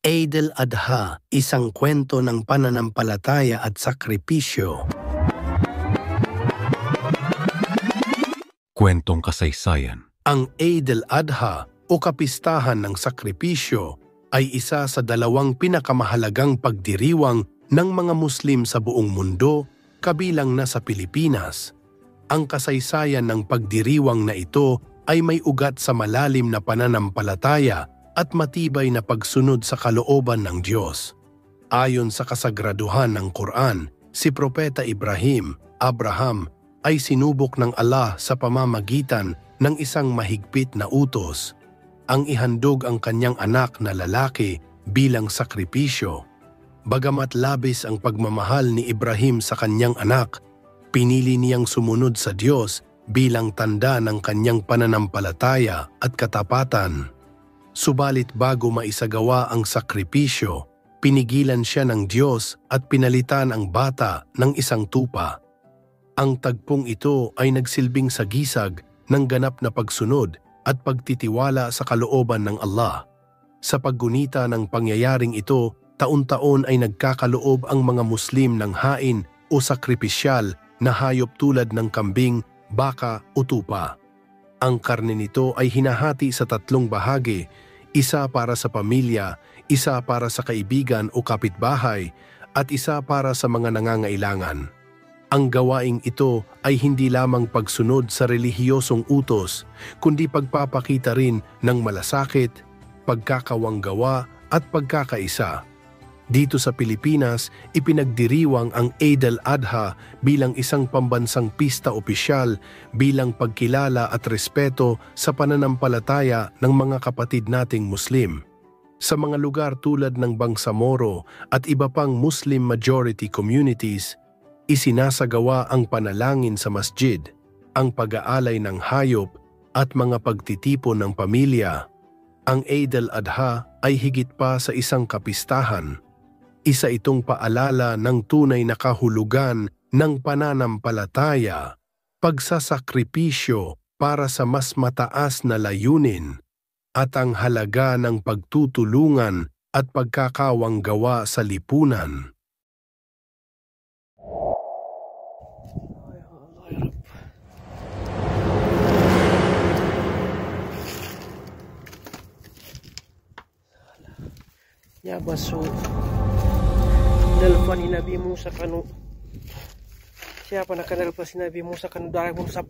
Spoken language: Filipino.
Eid al-Adha, isang kwento ng pananampalataya at sakripisyo. Kwentong kasaysayan. Ang Eid al-Adha o kapistahan ng sakripisyo ay isa sa dalawang pinakamahalagang pagdiriwang ng mga Muslim sa buong mundo, kabilang na sa Pilipinas. Ang kasaysayan ng pagdiriwang na ito ay may ugat sa malalim na pananampalataya at matibay na pagsunod sa kalooban ng Diyos. Ayon sa kasagraduhan ng Quran, si Propeta Abraham, ay sinubok ng Allah sa pamamagitan ng isang mahigpit na utos, ang ihandog ang kanyang anak na lalaki bilang sakripisyo. Bagamat labis ang pagmamahal ni Ibrahim sa kanyang anak, pinili niyang sumunod sa Diyos bilang tanda ng kanyang pananampalataya at katapatan. Subalit bago maisagawa ang sakripisyo, pinigilan siya ng Diyos at pinalitan ang bata ng isang tupa. Ang tagpong ito ay nagsilbing sagisag ng ganap na pagsunod at pagtitiwala sa kalooban ng Allah. Sa paggunita ng pangyayaring ito, taon-taon ay nagkakaloob ang mga Muslim ng hain o sakripisyal na hayop tulad ng kambing, baka o tupa. Ang karne nito ay hinahati sa 3 bahagi, isa para sa pamilya, isa para sa kaibigan o kapitbahay, at isa para sa mga nangangailangan. Ang gawaing ito ay hindi lamang pagsunod sa relihiyosong utos, kundi pagpapakita rin ng malasakit, pagkakawanggawa at pagkakaisa. Dito sa Pilipinas, ipinagdiriwang ang Eid al-Adha bilang isang pambansang pista opisyal bilang pagkilala at respeto sa pananampalataya ng mga kapatid nating Muslim. Sa mga lugar tulad ng Bangsamoro at iba pang Muslim-majority communities, isinasagawa ang panalangin sa masjid, ang pag-aalay ng hayop at mga pagtitipon ng pamilya. Ang Eid al-Adha ay higit pa sa isang kapistahan. Isa itong paalala ng tunay na kahulugan ng pananampalataya, pagsasakripisyo para sa mas mataas na layunin, at ang halaga ng pagtutulungan at pagkakawanggawa sa lipunan. Ya baso dalpan ni Nabi Musa kanu siapa nak kenal pas Nabi Musa kanu darah pun 10